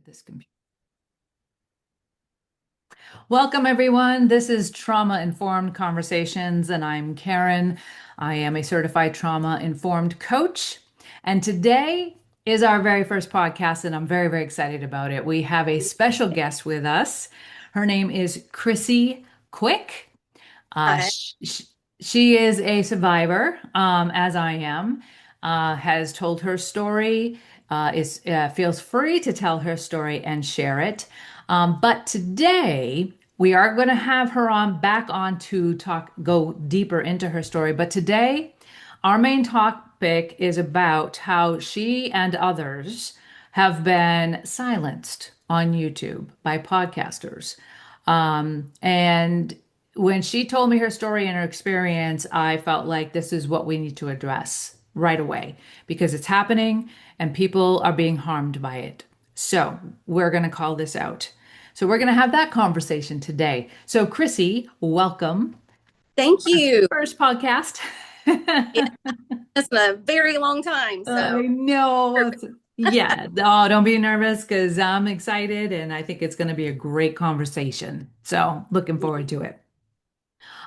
This computer. Welcome, everyone. This is Trauma Informed Conversations, and I'm Karen. I am a certified trauma informed coach. And today is our very first podcast, and I'm very, very excited about it. We have a special guest with us. Her name is Chrissy Quick. Uh, Hi. sh sh she is a survivor, as I am, has told her story, is feels free to tell her story and share it. But today we are going to have her back on to go deeper into her story. But today, our main topic is about how she and others have been silenced on YouTube by podcasters. And when she told me her story and her experience, I felt like this is what we need to address right away because it's happening and people are being harmed by it. So we're going to call this out. So we're going to have that conversation today. So, Chrissy, welcome. Thank you. First podcast. It's been a very long time, I so know. perfect. Yeah. Oh, don't be nervous because I'm excited and I think it's going to be a great conversation. So, looking forward to it.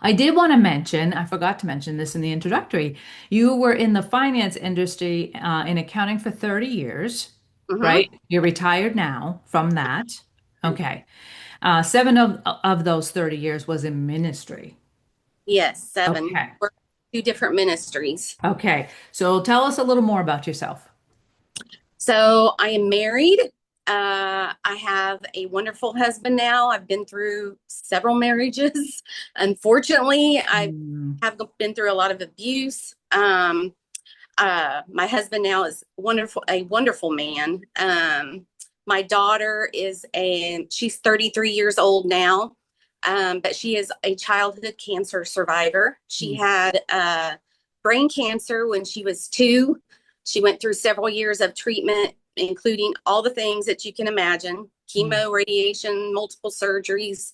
I did want to mention, I forgot to mention this in the introductory. You were in the finance industry in accounting for 30 years, Hmm. right? You're retired now from that. Okay. Seven of those 30 years was in ministry. Yes, seven. Okay. We're two different ministries. Okay. So tell us a little more about yourself. So I am married. I have a wonderful husband now. I've been through several marriages. Unfortunately, I Mm, have been through a lot of abuse. My husband now is a wonderful man. My daughter she's 33 years old now, but she is a childhood cancer survivor. She mm, had brain cancer when she was 2. She went through several years of treatment, including all the things that you can imagine: mm, chemo, radiation, multiple surgeries.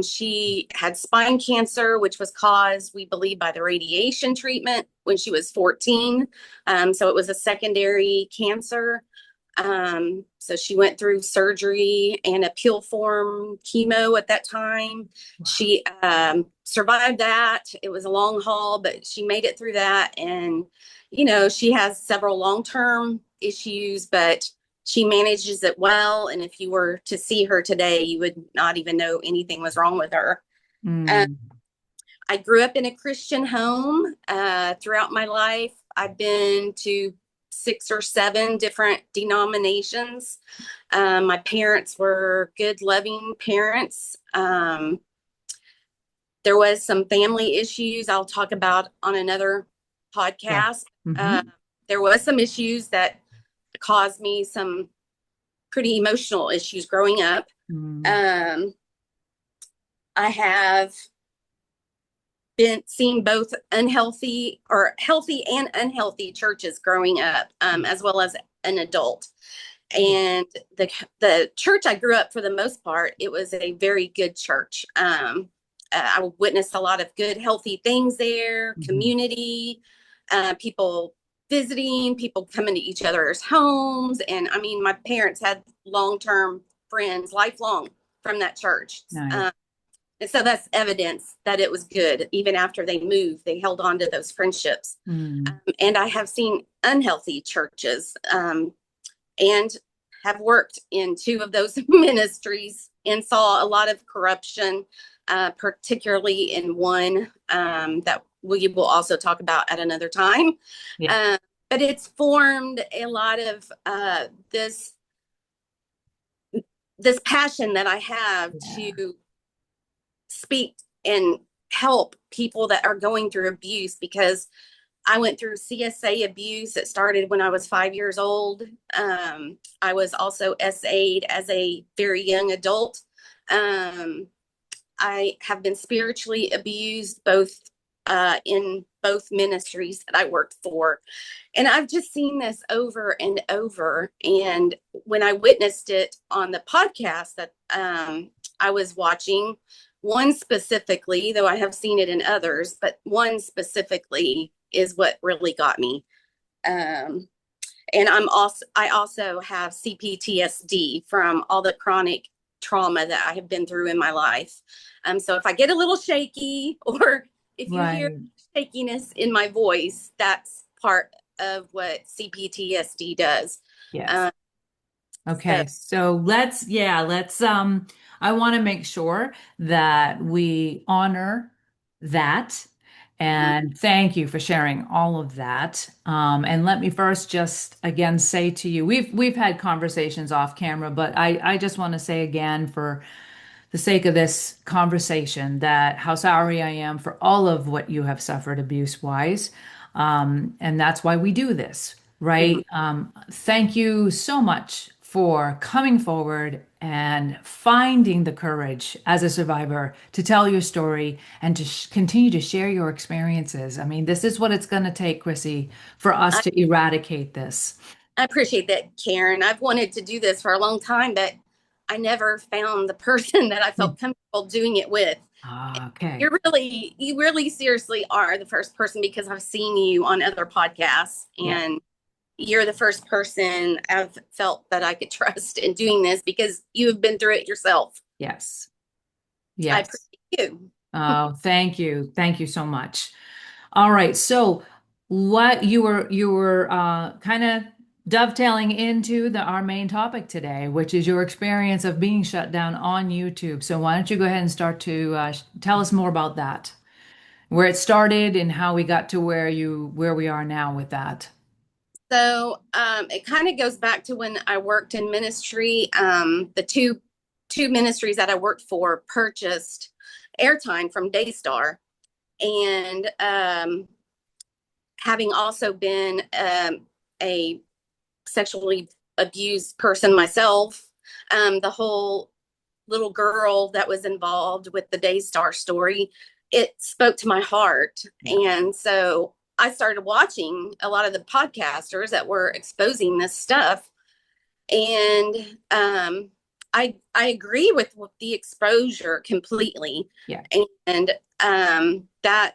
She had spine cancer, which was caused, we believe, by the radiation treatment when she was 14. So it was a secondary cancer. So she went through surgery and a pill form chemo at that time. wow. She survived that. It was a long haul, but she made it through that. And, she has several long-term issues, but she manages it well. And if you were to see her today, you would not even know anything was wrong with her. Uh, Mm, I grew up in a Christian home throughout my life. I've been to 6 or 7 different denominations. My parents were good, loving parents. There was some family issues I'll talk about on another okay. podcast. Uh, Mm-hmm. there was some issues that caused me some pretty emotional issues growing up. Mm, Um, I have been seen both unhealthy or healthy and unhealthy churches growing up, as well as an adult. And the church I grew up, for the most part, it was a very good church. I witnessed a lot of good, healthy things there, mhm. community, people visiting, people coming to each other's homes. And I mean, my parents had long term friends, lifelong, from that church. Nice. And so that's evidence that it was good. Even after they moved, they held on to those friendships. Mm, And I have seen unhealthy churches, and have worked in 2 of those ministries and saw a lot of corruption, particularly in one that we will also talk about at another time. yeah. Uh, but it's formed a lot of this passion that I have Yeah. to speak and help people that are going through abuse, because I went through CSA abuse. It started when I was 5 years old. I was also SA'd as a very young adult. Um, I have been spiritually abused both in both ministries that I worked for. And I've just seen this over and over. And when I witnessed it on the podcast that I was watching, one specifically, though I have seen it in others, but one specifically is what really got me. Um, And I also have CPTSD from all the chronic trauma that I have been through in my life. So if I get a little shaky or if you hear Right. shakiness in my voice, that's part of what CPTSD does. Yes. Um, so Okay, so let's I want to make sure that we honor that. mhm, And thank you for sharing all of that. And let me first just again say to you, we've had conversations off camera, but I just want to say again for the sake of this conversation that how sorry I am for all of what you have suffered abuse wise. And that's why we do this, mhm. right? Thank you so much for coming forward and finding the courage as a survivor to tell your story and to continue to share your experiences. I mean, this is what it's going to take, Chrissy, for us I, to eradicate this. I appreciate that, Karen. I've wanted to do this for a long time, but I never found the person that I Mm. felt comfortable doing it with. Okay. You really seriously are the first person because I've seen you on other podcasts, Yeah. and you're the first person I've felt that I could trust in doing this because you have been through it yourself. Yes. I Yes. appreciate you. Oh, thank you. Thank you so much. All right. So what you were kind of dovetailing into our main topic today, which is your experience of being shut down on YouTube. So why don't you go ahead and start to tell us more about that, where it started and how we got to where we are now with that. So it kind of goes back to when I worked in ministry. The two ministries that I worked for purchased airtime from Daystar, and having also been a sexually abused person myself, the whole little girl that was involved with the Daystar story, it spoke to my heart. Yeah. And so I started watching a lot of the podcasters that were exposing this stuff. And I agree with the exposure completely. Yeah. And that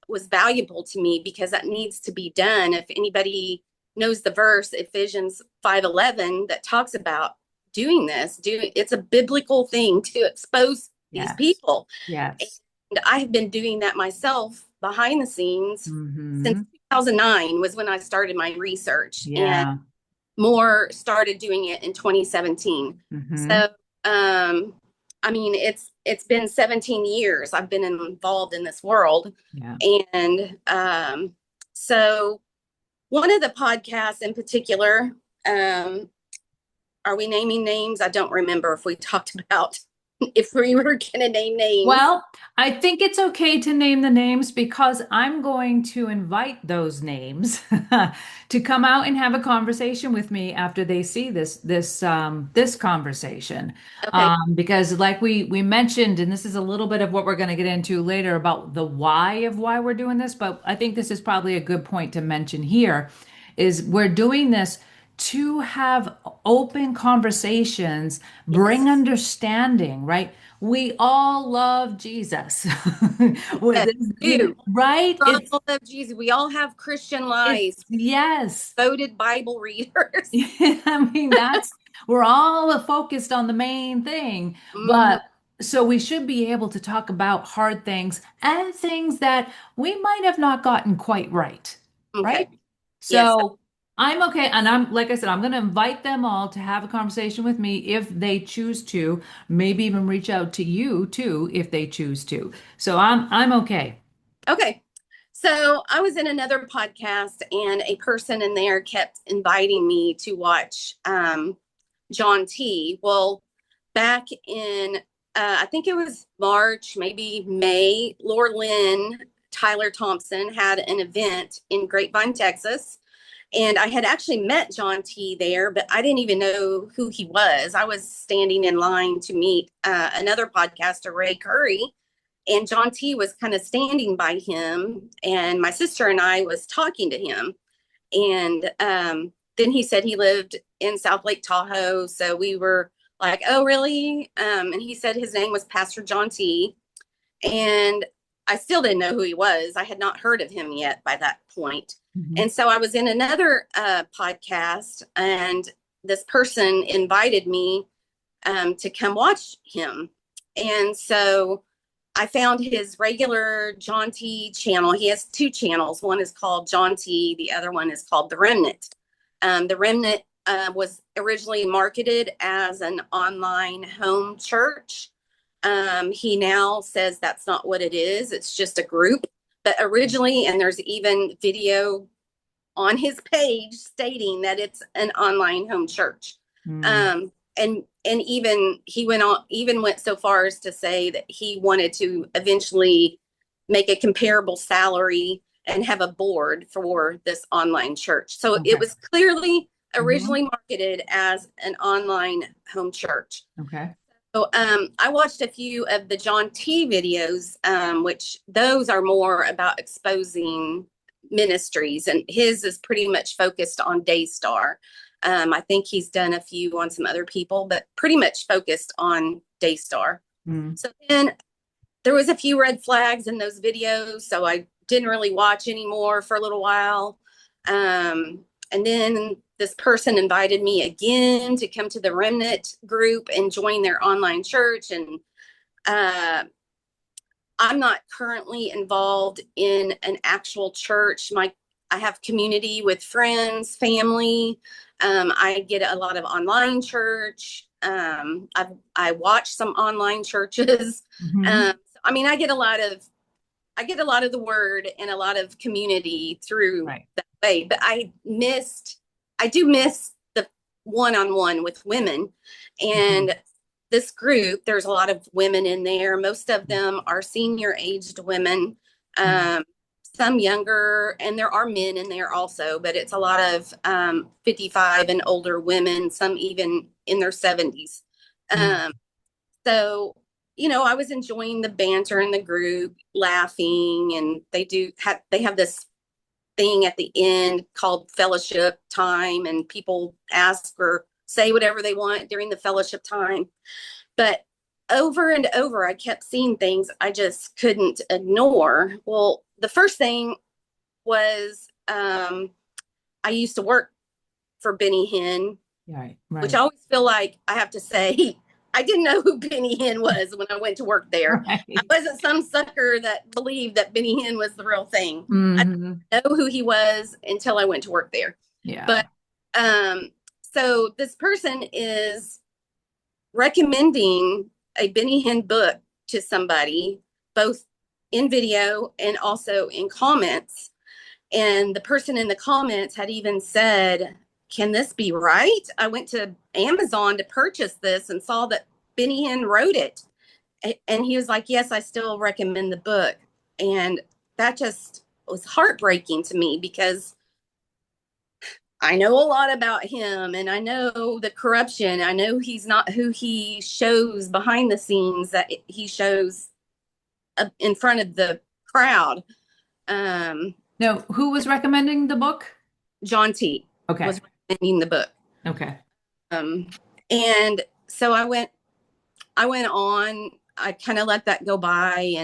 was valuable to me because that needs to be done. If anybody knows the verse Ephesians 5:11 that talks about doing this, it's a biblical thing to expose these Yes. people. Yes. And I have been doing that myself behind the scenes since Mm-hmm. 2009 was when I started my research, and Yeah. more started doing it in 2017. Mm-hmm. So, I mean, it's been 17 years I've been involved in this world, Yeah. and so one of the podcasts in particular, um, are we naming names? I don't remember if we talked about if we were going to name names. Well, I think it's okay to name the names because I'm going to invite those names to come out and have a conversation with me after they see this conversation. Okay, Because like we mentioned, and this is a little bit of what we're going to get into later about the why of why we're doing this, but I think this is probably a good point to mention here is we're doing this to have open conversations, bring yes, understanding, right? We all love Jesus. yes, do. Right? We all love Jesus. We all have Christian lives, Yes. devoted Bible readers. I mean, we're all focused on the main thing, Mhm. but so we should be able to talk about hard things and things that we might have not gotten quite right, right? Okay. Yes. So I'm okay, and I'm like I said, I'm going to invite them all to have a conversation with me if they choose to, maybe even reach out to you too if they choose to. So I'm okay. Okay. So I was in another podcast, and a person in there kept inviting me to watch JohnT. Well, back in, I think it was March, maybe May, Laura Lynn, Tyler Thompson had an event in Grapevine, Texas. And I had actually met JohnT there, but I didn't even know who he was. I was standing in line to meet another podcaster, Ray Curry, and JohnT was kind of standing by him, and my sister and I was talking to him. And then he said he lived in South Lake Tahoe, so we were like, "Oh, really?" And he said his name was Pastor JohnT, and I still didn't know who he was. I had not heard of him yet by that point. Mhm. And so I was in another podcast, and this person invited me to come watch him. And so I found his regular JohnT channel. He has two channels. One is called JohnT, the other one is called The Remnant. The Remnant was originally marketed as an online home church. He now says that's not what it is. It's just a group. But originally, and there's even video on his page stating that it's an online home church. Mm. And even he went so far as to say that he wanted to eventually make a comparable salary and have a board for this online church. So it Okay. was clearly Mhm. originally marketed as an online home church. Okay. So I watched a few of the JohnT videos, which those are more about exposing ministries, and his is pretty much focused on Daystar. I think he's done a few on some other people, but pretty much focused on Daystar. Mm. So then there was a few red flags in those videos, so I didn't really watch anymore for a little while. And then this person invited me again to come to the Remnant group and join their online church. And uh, I'm not currently involved in an actual church. I have community with friends, family. I get a lot of online church. I watch some online churches. Mhm. I mean, I get a lot of the word and a lot of community through Right. that way, but I do miss the one-on-one with women. Mhm. And this group, there's a lot of women in there. Most of them are senior aged women, Mhm. um, some younger, and there are men in there also, but it's a lot of 55 and older women, some even in their 70s. Mhm. Um, so, I was enjoying the banter in the group, laughing, and they have this thing at the end called fellowship time, and people ask or say whatever they want during the fellowship time. But over and over, I kept seeing things I just couldn't ignore. Well, the first thing was I used to work for Benny Hinn, Right. which I Right. always feel like I have to say, I didn't know who Benny Hinn was when I went to work there. I Right. wasn't some sucker that believed that Benny Hinn was the real thing. I Mhm. didn't know who he was until I went to work there. Yeah. But um, so this person is recommending a Benny Hinn book to somebody, both in video and also in comments. And the person in the comments had even said, "Can this be right? I went to Amazon to purchase this and saw that Benny Hinn wrote it." And he was like, "Yes, I still recommend the book." And that just was heartbreaking to me because I know a lot about him and I know the corruption. I know he's not who he shows behind the scenes that he shows in front of the crowd. Um, Now, who was recommending the book? JohnT Okay. was recommending the book. Okay. Um, and so I went on, I kind of let that go by,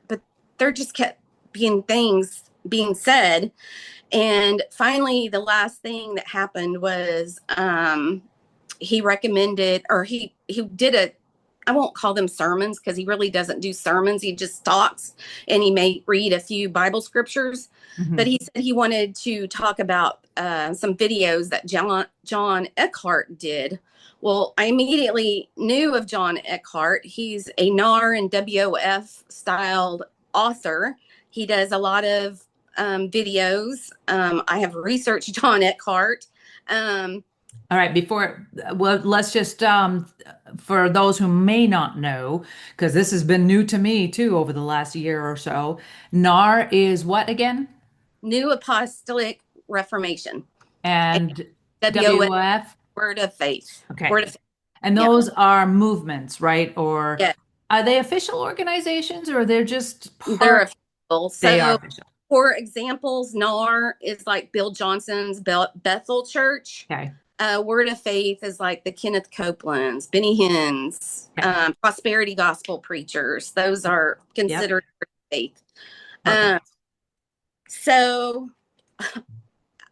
but there just kept being things being said. And finally, the last thing that happened was he recommended, or he did I won't call them sermons because he really doesn't do sermons. He just talks and he may read a few Bible scriptures. But Mhm. he said he wanted to talk about some videos that John Eckhart did. Well, I immediately knew of John Eckhart. He's a NAR and WOF styled author. He does a lot of videos. I have researched John Eckhart. Um, All right, well, let's just, for those who may not know, because this has been new to me too over the last year or so, NAR is what again? New Apostolic Reformation, and And WOF, WF? Word of Faith. Okay. Word of Faith. And Yeah. those are movements, right? Or Yeah. are they official organizations or they're just They're part? official. They are So, official. for examples, NAR is like Bill Johnson's Bethel Church. Okay. Word of Faith is like the Kenneth Copelands, Benny Hinn's, Okay. Prosperity Gospel Preachers. Those are Yep. considered. faith. Um, Perfect. so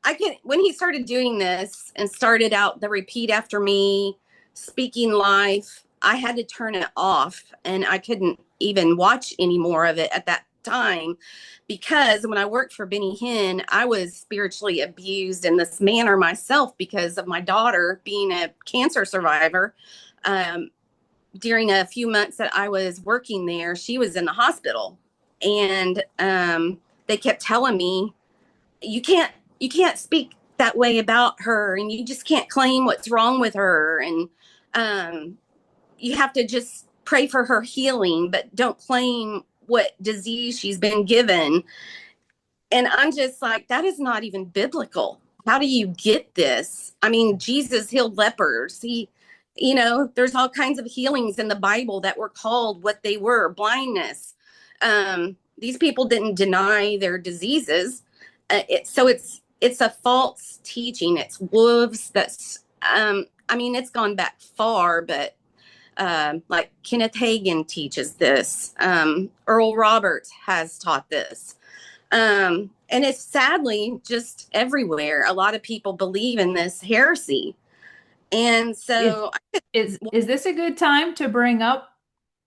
I can, when he started doing this and started out the repeat after me, speaking life, I had to turn it off and I couldn't even watch any more of it at that time because when I worked for Benny Hinn, I was spiritually abused in this manner myself because of my daughter being a cancer survivor. Um, During a few months that I was working there, she was in the hospital and they kept telling me you can't you can't speak that way about her and you just can't claim what's wrong with her and um you have to just pray for her healing but don't claim what disease she's been given. And I'm just like, that is not even biblical. How do you get this? I mean, Jesus healed lepers. There's all kinds of healings in the Bible that were called what they were, blindness. These people didn't deny their diseases. So it's a false teaching. It's wolves. I mean, it's gone back far, but like Kenneth Hagin teaches this. Earl Roberts has taught this. And it's sadly just everywhere. A lot of people believe in this heresy. And Is so, is this a good time to bring up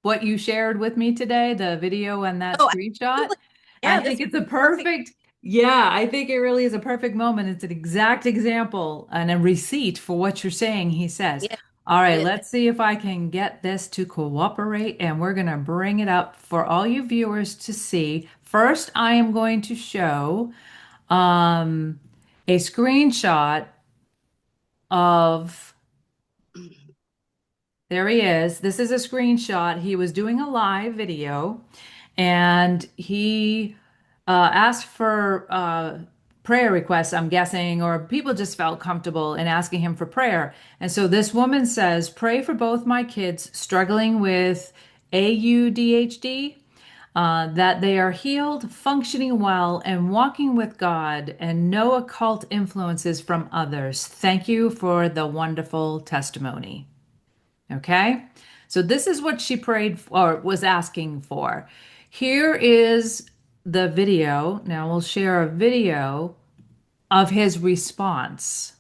what you shared with me today, the video and that oh, screenshot? absolutely. I Yeah, this think was it's a perfect. perfect, yeah, I think it really is a perfect moment. It's an exact example and a receipt for what you're saying, he says. Yeah, All right, it, let's see if I can get this to cooperate, and we're going to bring it up for all you viewers to see. First, I am going to show um, a screenshot of there he is. This is a screenshot. He was doing a live video and he asked for prayer requests, I'm guessing, or people just felt comfortable in asking him for prayer. And so this woman says, pray for both my kids struggling with AUDHD, that they are healed, functioning well, and walking with God, and no occult influences from others. Thank you for the wonderful testimony. Okay. So this is what she prayed for, or was asking for. Here is the video. Now we'll share a video of his response.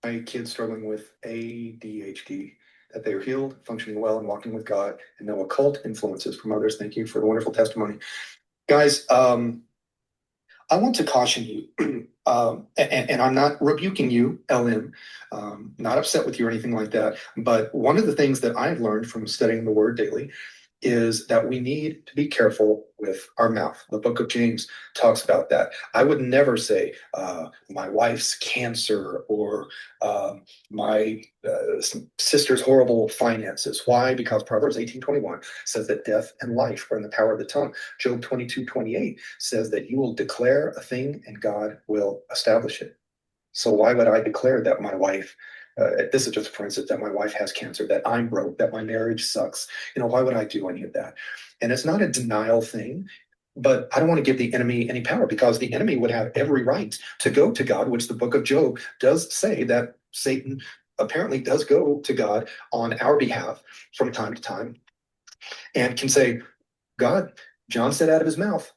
My kids struggling with ADHD, that they are healed, functioning well, and walking with God, and no occult influences from others. Thank you for the wonderful testimony. Guys, I want to caution you, and I'm not rebuking you, LM, not upset with you or anything like that. But one of the things that I've learned from studying the Word daily is that we need to be careful with our mouth. The book of James talks about that. I would never say my wife's cancer or my sister's horrible finances. Why? Because Proverbs 18:21 says that death and life are in the power of the tongue. Job 22:28 says that you will declare a thing and God will establish it. So why would I declare that my wife, this is just for instance, that my wife has cancer, that I'm broke, that my marriage sucks? Why would I do any of that? And it's not a denial thing, but I don't want to give the enemy any power because the enemy would have every right to go to God, which the book of Job does say that Satan apparently does go to God on our behalf from time to time and can say, God, John said out of his mouth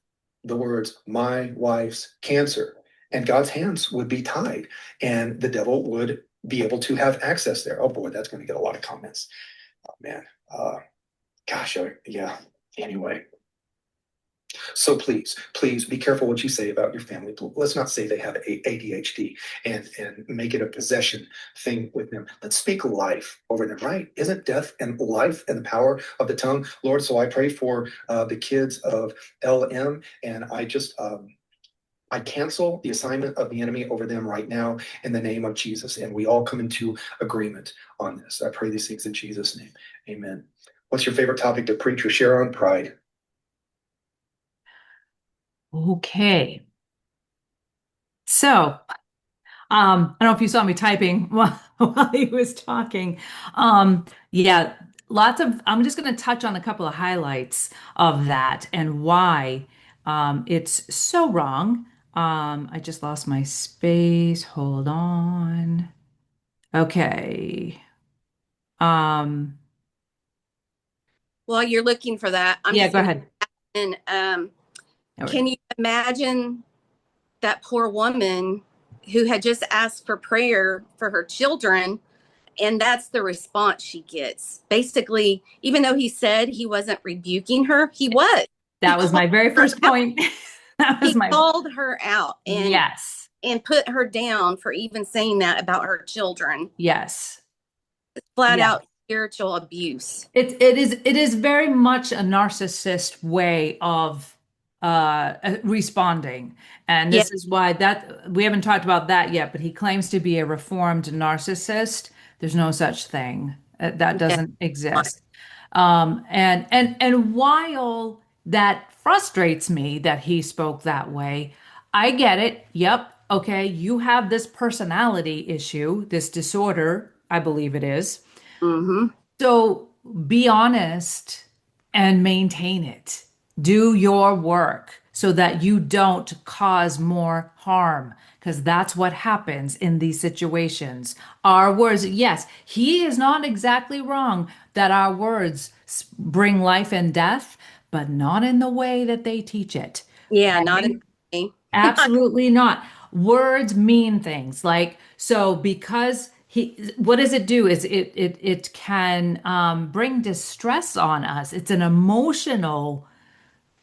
the words, my wife's cancer. And God's hands would be tied, and the devil would be able to have access there. Oh boy, that's going to get a lot of comments. Oh man. Gosh, yeah. Anyway, so please be careful what you say about your family. Let's not say they have ADHD and make it a possession thing with them. Let's speak life over them, right? Isn't death and life and the power of the tongue, Lord? So I pray for the kids of LM, and I cancel the assignment of the enemy over them right now in the name of Jesus, and we all come into agreement on this. I pray these things in Jesus' name. Amen. What's your favorite topic to preach or share on? Pride. Okay. So, I don't know if you saw me typing while he was talking. Yeah, I'm just going to touch on a couple of highlights of that and why it's so wrong. I just lost my space. Hold on. Okay. Um, While you're looking for that, I'm Yeah, just go going to, ahead. and All right. can you imagine that poor woman who had just asked for prayer for her children? And that's the response she gets. Basically, even though he said he wasn't rebuking her, he was. He That was called my very her first out. point. That was He my, called her out yes, and put her down for even saying that about her children. yes. Flat Yeah. out spiritual abuse. It is very much a narcissist way of responding. And Yeah, this is why that we haven't talked about that yet, but he claims to be a reformed narcissist. There's no such thing. That yeah, doesn't exist. And while that frustrates me that he spoke that way, I get it. Yep. Okay, you have this personality issue, this disorder, I believe it is. mm-hmm. So be honest and maintain it. Do your work so that you don't cause more harm, because that's what happens in these situations. Our words, yes, he is not exactly wrong that our words bring life and death, but not in the way that they teach it. Yeah, not in Okay? the Absolutely not. Words mean things. Like, so because what does it do is it can bring distress on us. It's an emotional,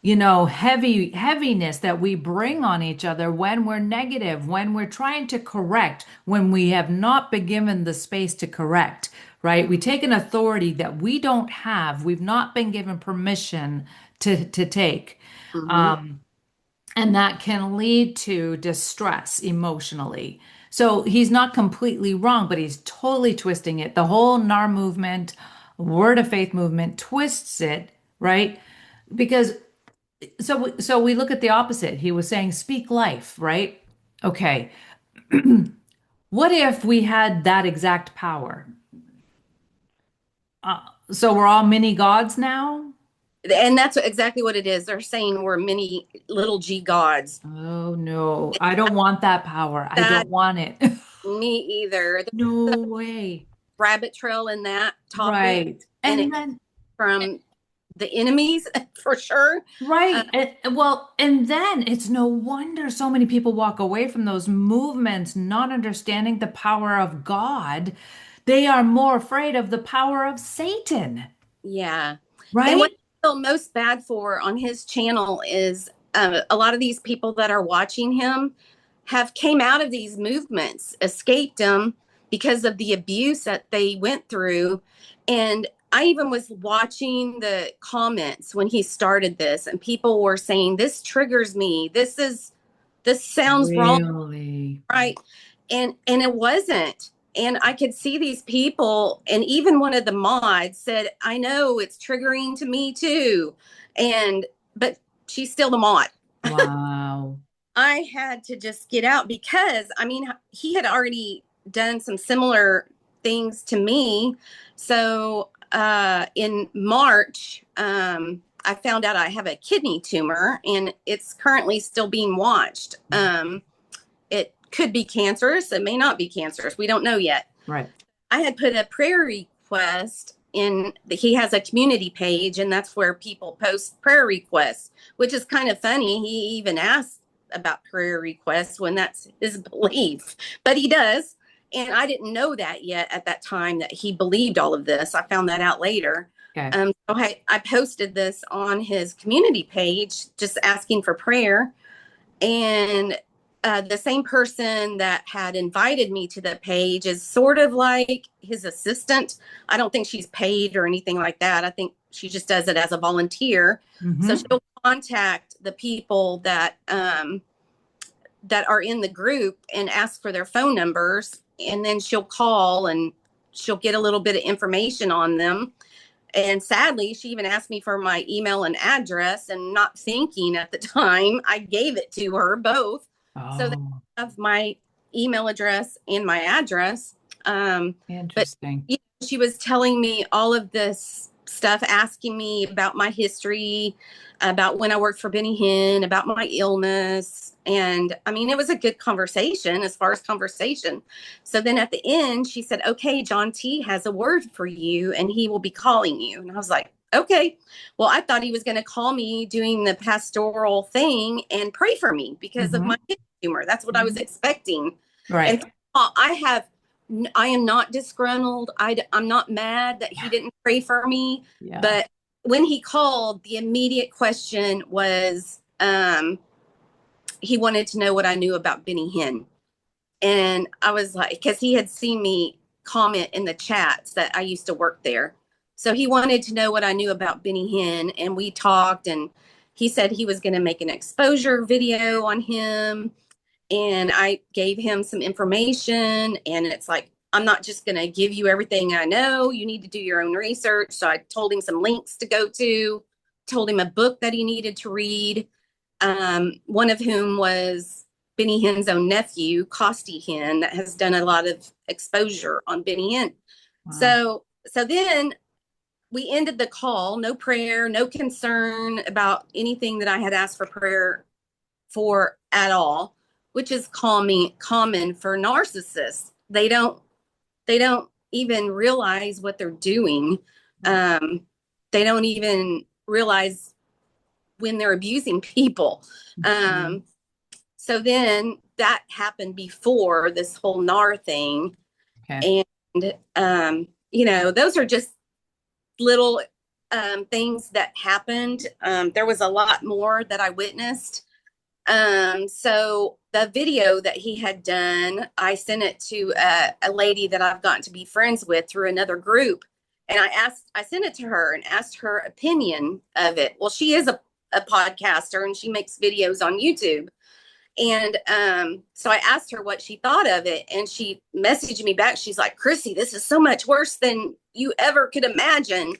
heaviness that we bring on each other when we're negative, when we're trying to correct, when we have not been given the space to correct, right? We take an authority that we don't have. We've not been given permission to take. mm-hmm. And that can lead to distress emotionally. So he's not completely wrong, but he's totally twisting it. The whole NAR movement, Word of Faith movement twists it, right? Because so we look at the opposite. He was saying speak life, right? Okay. What if we had that exact power? So we're all mini gods now? And that's exactly what it is. They're saying we're many little g gods. Oh no, I don't want that power. I That don't want it. me either. There's No a way. rabbit trail in that topic, Right. and And it then, from the enemies for sure. Uh, right. Well, and then it's no wonder so many people walk away from those movements not understanding the power of God. They are more afraid of the power of Satan, yeah. And what right? I feel most bad for on his channel is a lot of these people that are watching him have came out of these movements, escaped them because of the abuse that they went through. And I even was watching the comments when he started this, and people were saying, "This triggers me. This sounds wrong, Really? right?" And it wasn't. And I could see these people, and even one of the mods said, "I know it's triggering to me too." And but she's still the mod. Wow. I had to just get out because I mean he had already done some similar things to me. So in March, I found out I have a kidney tumor and it's currently still being watched. It could be cancerous. It may not be cancerous. We don't know yet. Right. I had put a prayer request in. He has a community page, and that's where people post prayer requests, which is kind of funny. He even asked about prayer requests when that's his belief, but he does. And I didn't know that yet at that time that he believed all of this. I found that out later. Okay. So I posted this on his community page, just asking for prayer. And the same person that had invited me to the page is sort of like his assistant. I don't think she's paid or anything like that. I think she just does it as a volunteer. So Mm-hmm. she'll contact the people that are in the group and ask for their phone numbers, and then she'll call and she'll get a little bit of information on them. And sadly, she even asked me for my email and address, and not thinking at the time, I gave it to her both. So they Oh, have my email address and my address. But interesting. yeah, she was telling me all of this stuff, asking me about my history, about when I worked for Benny Hinn, about my illness. And I mean, it was a good conversation as far as conversation. So then at the end, she said, "Okay, JohnT has a word for you and he will be calling you." And I was like, Okay. Well, I thought he was going to call me doing the pastoral thing and pray for me because of Hmm. my kidney tumor. That's what I was expecting. And Right. I am not disgruntled. I'm not mad that he didn't pray for me. Yeah. But when he called, the immediate question was, he wanted to know what I knew about Benny Hinn. And I was like, because he had seen me comment in the chats that I used to work there. So he wanted to know what I knew about Benny Hinn. And we talked, and he said he was going to make an exposure video on him. And I gave him some information. And it's like, I'm not just going to give you everything I know. You need to do your own research. So I told him some links to go to, told him a book that he needed to read, one of whom was Benny Hinn's own nephew, Costi Hinn, that has done a lot of exposure on Benny Hinn. Wow. So then we ended the call, no prayer, no concern about anything that I had asked for prayer for at all, which is common for narcissists. They don't even realize what they're doing. Um, they don't even realize when they're abusing people. Mhm. So then that happened before this whole NAR thing. Okay. And, those are just little things that happened. There was a lot more that I witnessed. So the video that he had done, I sent it to a lady that I've gotten to be friends with through another group. And I sent it to her and asked her opinion of it. Well, she is a podcaster and she makes videos on YouTube. And so I asked her what she thought of it. And she messaged me back. She's like, Chrissy, this is so much worse than you ever could imagine.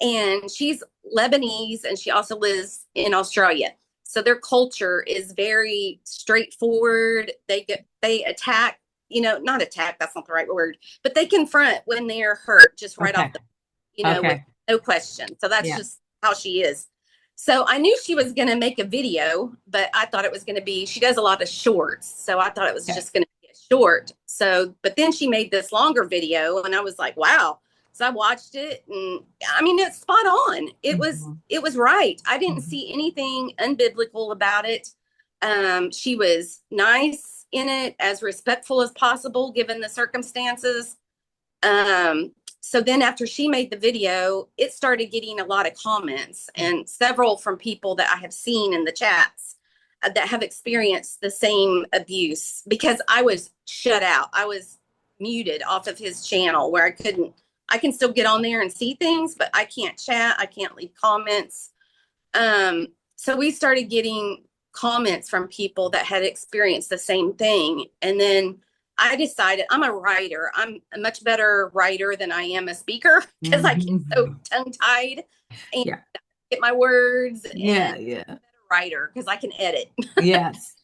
And she's Lebanese and she also lives in Australia. So their culture is very straightforward. They attack, not attack, that's not the right word, but they confront when they're hurt just right Okay. off with Okay. no question. So that's Yeah. just how she is. So I knew she was going to make a video, but I thought it was going to be, she does a lot of shorts. So I thought it was Okay. just going to be a short. So, but then she made this longer video and I was like, wow. So I watched it and I mean, it's spot on. Mhm. It was right. I didn't Mhm. see anything unbiblical about it. She was nice in it, as respectful as possible, given the circumstances. So then after she made the video, it started getting a lot of comments and several from people that I have seen in the chats that have experienced the same abuse because I was shut out. I was muted off of his channel where I can still get on there and see things, but I can't chat. I can't leave comments. So we started getting comments from people that had experienced the same thing. And then I decided I'm a writer. I'm a much better writer than I am a speaker because I get so Mhm. tongue tied and Yeah. get my words Yeah. and Yeah. writer because I can edit. Yes.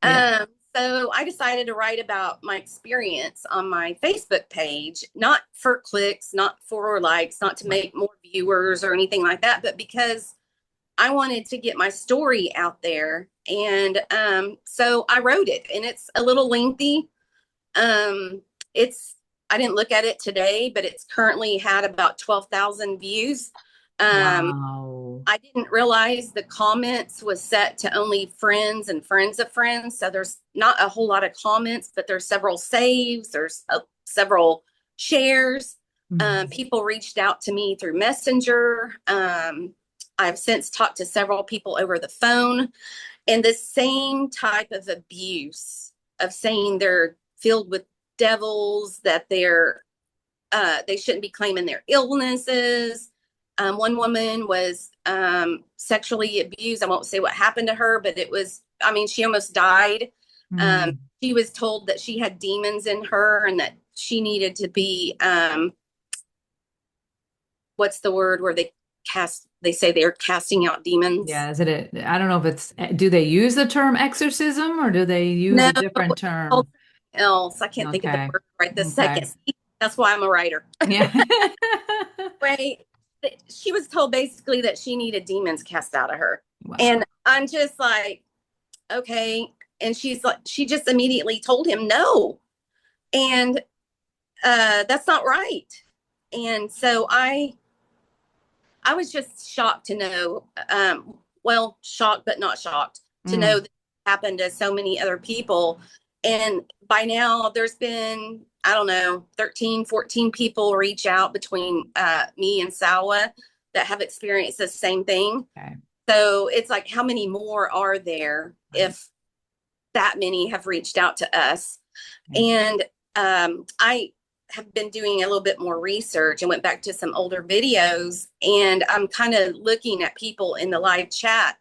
Yeah. Um, so I decided to write about my experience on my Facebook page, not for clicks, not for likes, not to Right. make more viewers or anything like that, but because I wanted to get my story out there. And so I wrote it, and it's a little lengthy. Um, it's I didn't look at it today, but it's currently had about 12,000 views. Um, Wow. I didn't realize the comments was set to only friends and friends of friends. So there's not a whole lot of comments, but there's several saves, there's several shares. Mhm. People reached out to me through Messenger. I've since talked to several people over the phone, and the same type of abuse of saying they're filled with devils, that they shouldn't be claiming their illnesses. One woman was sexually abused. I won't say what happened to her, but I mean, she almost died. Mm. She was told that she had demons in her and that she needed to be, what's the word where they say they're casting out demons. Yeah. I don't know if do they use the term exorcism or do they use No, a different it's called term? something else. I can't think of the Okay. word right this Okay. second. See, that's why I'm a writer. Yeah. Way she was told basically that she needed demons cast out of her. Wow. And I'm just like, okay. And she just immediately told him no. And that's not right. And so I I was just shocked to know, well, shocked, but not shocked to know that it happened to so many other people. And by now there's been, I don't know, 13, 14 people reach out between me and Salwa that have experienced the same thing. Okay. So it's like, how many more are there if that many have reached out to us? And I have been doing a little bit more research and went back to some older videos, and I'm kind of looking at people in the live chat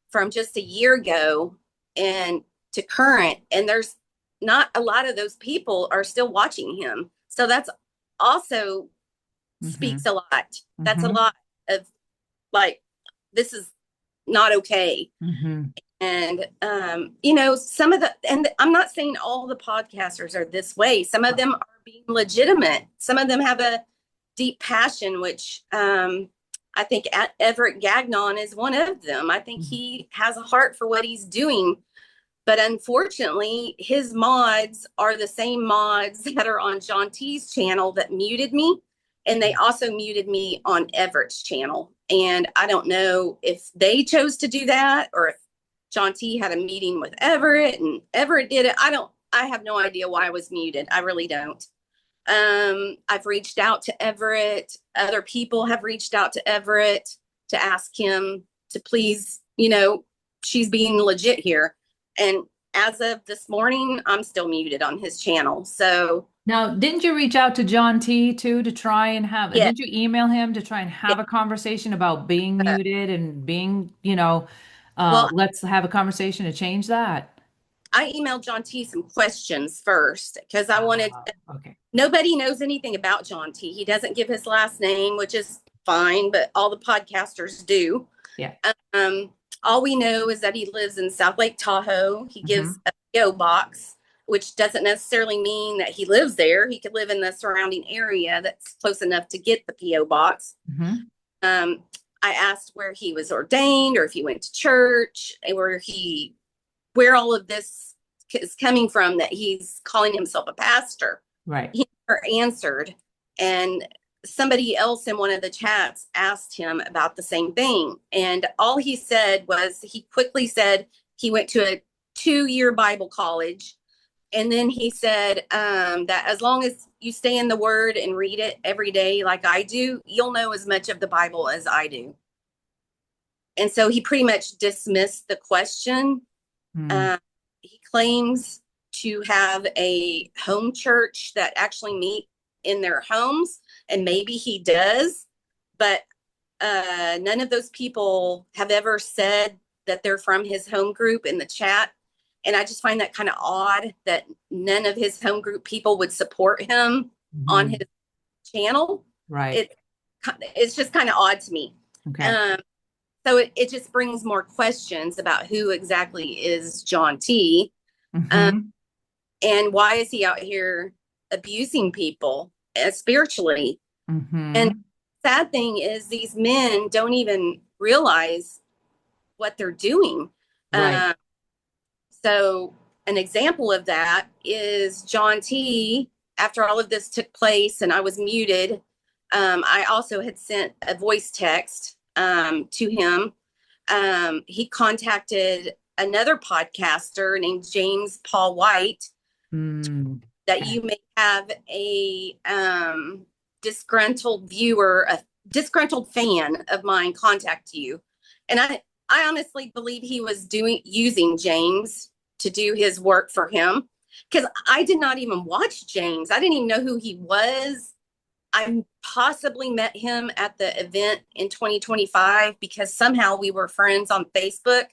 from just a year ago and to current, and there's not a lot of those people are still watching him. So that's also speaks a lot. That's a lot of like, this is not okay. And, you know, some of the, and I'm not saying all the podcasters are this way. Some of them are being legitimate. Some of them have a deep passion, which I think Everette Gagnon is one of them. I think he has a heart for what he's doing. But unfortunately, his mods are the same mods that are on JohnT's channel that muted me. And they also muted me on Everett's channel. And I don't know if they chose to do that or if JohnT had a meeting with Everett and Everett did it. I have no idea why I was muted. I really don't. I've reached out to Everett. Other people have reached out to Everett to ask him to please, you know, she's being legit here. And as of this morning, I'm still muted on his channel. So now, didn't you reach out to JohnT too to try and have, yeah, did you email him to try and have a conversation about being muted and being, you know, well, let's have a conversation to change that? I emailed JohnT some questions first because I wanted, okay. Nobody knows anything about JohnT. He doesn't give his last name, which is fine, but all the podcasters do. Yeah. All we know is that he lives in South Lake Tahoe. He gives a PO box, which doesn't necessarily mean that he lives there. He could live in the surrounding area that's close enough to get the PO box. I asked where he was ordained or if he went to church, and where all of this is coming from, that he's calling himself a pastor. Right. He never answered. And somebody else in one of the chats asked him about the same thing. And all he said was, he quickly said he went to a 2-year Bible college. And then he said that as long as you stay in the word and read it every day like I do, you'll know as much of the Bible as I do. And so he pretty much dismissed the question. He claims to have a home church that actually meet in their homes, and maybe he does, but none of those people have ever said that they're from his home group in the chat. And I just find that kind of odd that none of his home group people would support him on his channel. Right. It's just kind of odd to me. Okay. So it just brings more questions about who exactly is JohnT, and why is he out here abusing people spiritually. And sad thing is, these men don't even realize what they're doing. Right. So an example of that is JohnT. After all of this took place and I was muted, I also had sent a voice text to him. He contacted another podcaster named James Paul White, that you may have a disgruntled viewer, a disgruntled fan of mine contact you. And I honestly believe he was using James to do his work for him, because I did not even watch James. I didn't even know who he was. I possibly met him at the event in 2025 because somehow we were friends on Facebook,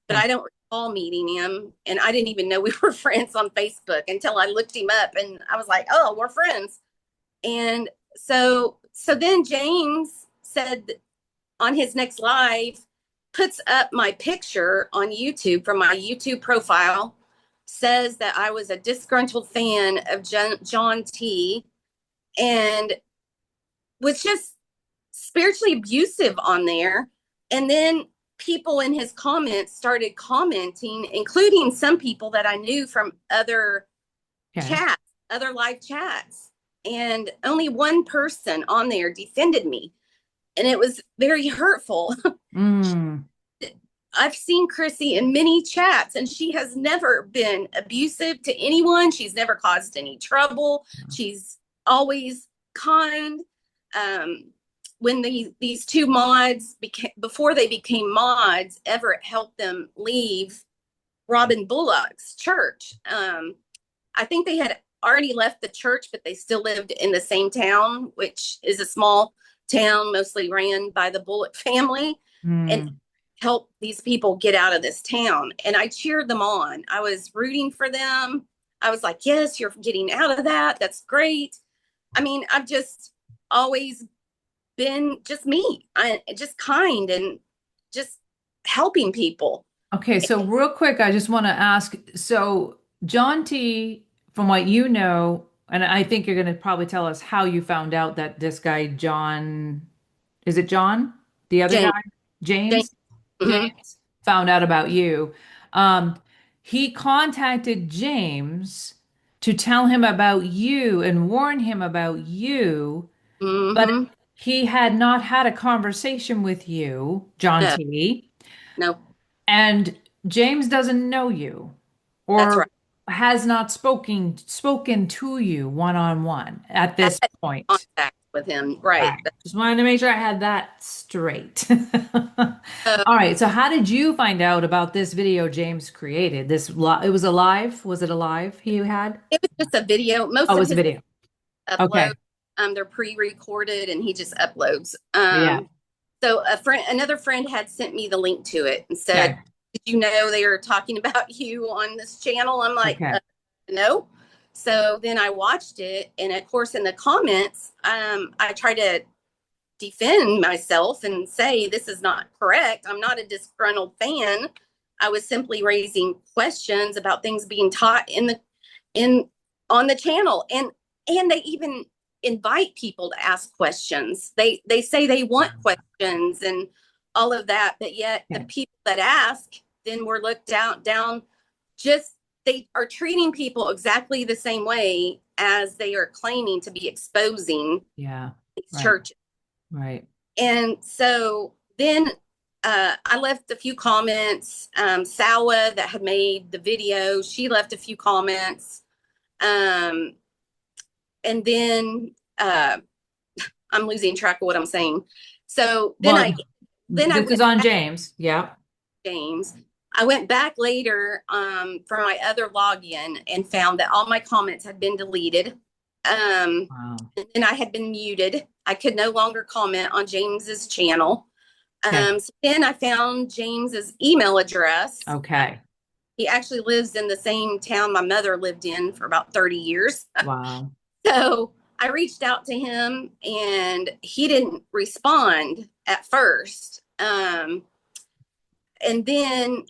but I don't recall meeting him. And I didn't even know we were friends on Facebook until I looked him up, and I was like, oh, we're friends. And so then James said on his next live, puts up my picture on YouTube from my YouTube profile, says that I was a disgruntled fan of JohnT, and was just spiritually abusive on there. And then people in his comments started commenting, including some people that I knew from other chats, other live chats. And only one person on there defended me. and it was very hurtful. Mm. I've seen Chrissy in many chats, and she has never been abusive to anyone. She's never caused any trouble. She's always kind. Um, when these two mods before they became mods, Everett helped them leave Robin Bullock's church. I think they had already left the church, but they still lived in the same town, which is a small town mostly ran by the Bullock family. And Mm. help these people get out of this town. And I cheered them on. I was rooting for them. I was like, yes, you're getting out of that. That's great. I mean, I've just always been just me. I just kind and just helping people. Okay, so real quick, I just want to ask, so John T, from what you know, and I think you're going to probably tell us how you found out that this guy, John, is it John? The other James, guy? James, James? mhm. James found out about you. Um, he contacted James to tell him about you and warn him about you, but Mhm. he had not had a conversation with you, John No, T. no, And James doesn't know you that's or right. has not spoken to you one on one at I this had point. contact with him. All Right. right. Just wanted to make sure I had that straight. So All right. So how did you find out about this video James created? It was a live? Was it a live he had? it was just a video. Oh, Most it of was a his video. uploads, Okay. they're pre-recorded and he just uploads. Yeah. So another friend had sent me the link to it and said, Okay. "Did you know they are talking about you on this channel?" I'm like, Okay. "No." So then I watched it, and of course, in the comments, I try to defend myself and say this is not correct. I'm not a disgruntled fan. I was simply raising questions about things being taught in on the channel, and they even invite people to ask questions. They say they want questions and all of that, but yet the Okay. people that ask then were looked down. Just they are treating people exactly the same way as they are claiming to be exposing Yeah. these Right. churches. Right. And so then I left a few comments. Sawa, that had made the video, she left a few comments. Um, and then I'm losing track of what I'm saying. So Well, then I this is went on back James. Yeah. to James. I went back later for my other login and found that all my comments had been deleted. Wow. And I had been muted. I could no longer comment on James's channel. Okay. So then I found James's email address. Okay. He actually lives in the same town my mother lived in for about 30 years. Wow. So I reached out to him and he didn't respond at first. And then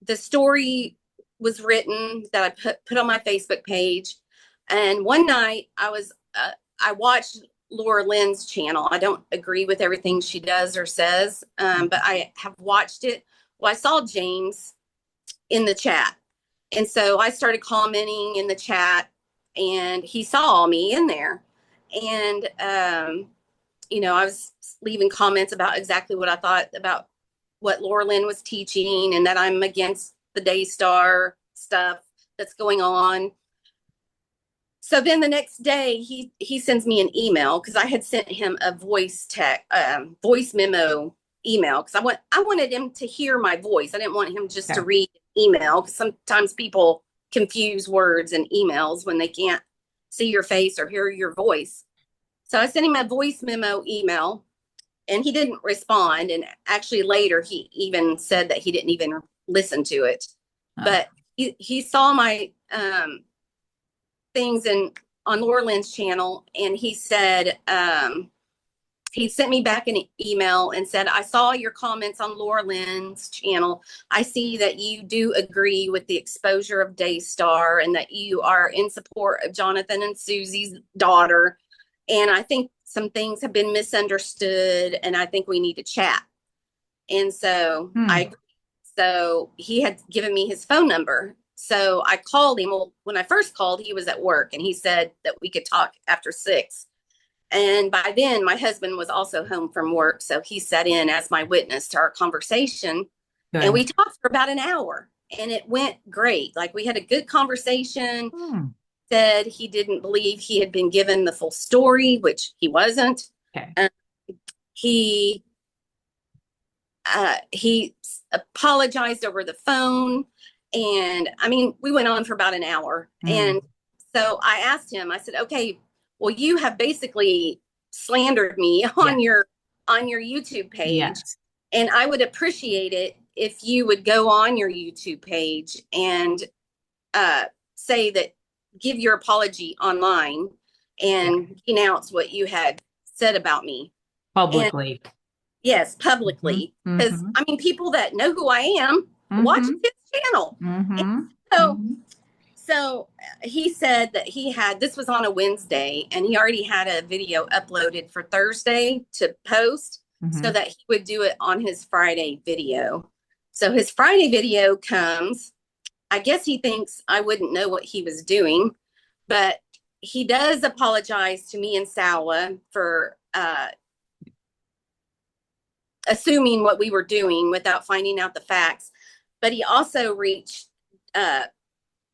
the story was written that I put on my Facebook page. And one night I watched Laura Lynn's channel. I don't agree with everything she does or says, but I have watched it. Well, I saw James in the chat. And so I started commenting in the chat and he saw me in there. And, I was leaving comments about exactly what I thought about what Laura Lynn was teaching and that I'm against the Daystar stuff that's going on. So then the next day he sends me an email because I had sent him a voice memo email because I wanted him to hear my voice. I didn't want him just to Okay. read email because sometimes people confuse words and emails when they can't see your face or hear your voice. So I sent him a voice memo email and he didn't respond. And actually later he even said that he didn't even listen to it. Oh. But he saw my things on Laura Lynn's channel, and he said he sent me back an email and said, "I saw your comments on Laura Lynn's channel. I see that you do agree with the exposure of Daystar and that you are in support of Jonathan and Susie's daughter. And I think some things have been misunderstood, and I think we need to chat." And so Hmm. so he had given me his phone number. So I called him. Well, when I first called, he was at work and he said that we could talk after 6. And by then, my husband was also home from work. So he sat in as my witness to our conversation. And Good. we talked for about an hour and it went great. Like we had a good conversation. Hmm. Said he didn't believe he had been given the full story, which he wasn't. Okay. He he apologized over the phone. And I mean, we went on for about an hour. And so I asked him, I said, okay, well, you have basically slandered me Yes. on your YouTube page. Yes. And I would appreciate it if you would go on your YouTube page and say that, give your apology online and denounce what you had said about me. Publicly. And yes, publicly. Because I mean, people that know who I am watch his channel. So, so he said that he had, this was on a Wednesday, and he already had a video uploaded for Thursday to post so that he would do it on his Friday video. So his Friday video comes. I guess he thinks I wouldn't know what he was doing, but he does apologize to me and Sawa for assuming what we were doing without finding out the facts. But he also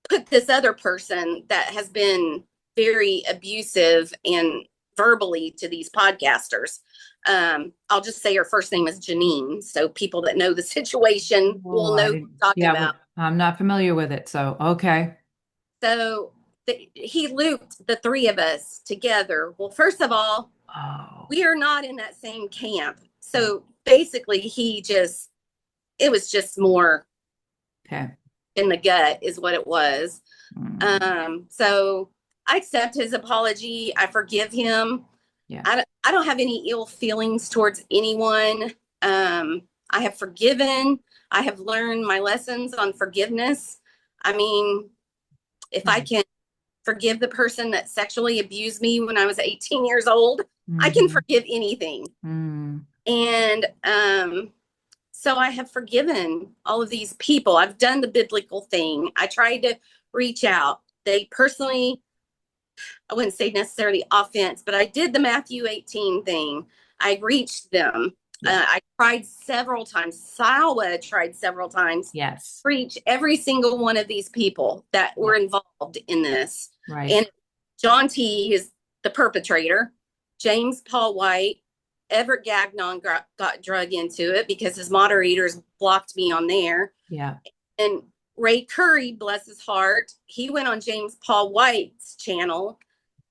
put this other person that has been very abusive and verbally to these podcasters. I'll just say her first name is Janine. So people that know the situation will know who I'm talking about. I'm not familiar with it. So, okay. So he looped the three of us together. Well, first of all, we are not in that same camp. So basically it was just more in the gut is what it was. So I accept his apology. I forgive him. Yeah. I don't have any ill feelings towards anyone. I have forgiven. I have learned my lessons on forgiveness. I mean, if I can forgive the person that sexually abused me when I was 18 years old, I can forgive anything. And so I have forgiven all of these people. I've done the biblical thing. I tried to reach out. They personally, I wouldn't say necessarily offense, but I did the Matthew 18 thing. I reached them. I tried several times. Sawa tried several times. Yes. Reach every single one of these people that were involved in this. Right. And JohnT is the perpetrator. James Paul White, Everette Gagnon got drug into it because his moderators blocked me on there. Yeah. And Ray Curry, bless his heart, he went on James Paul White's channel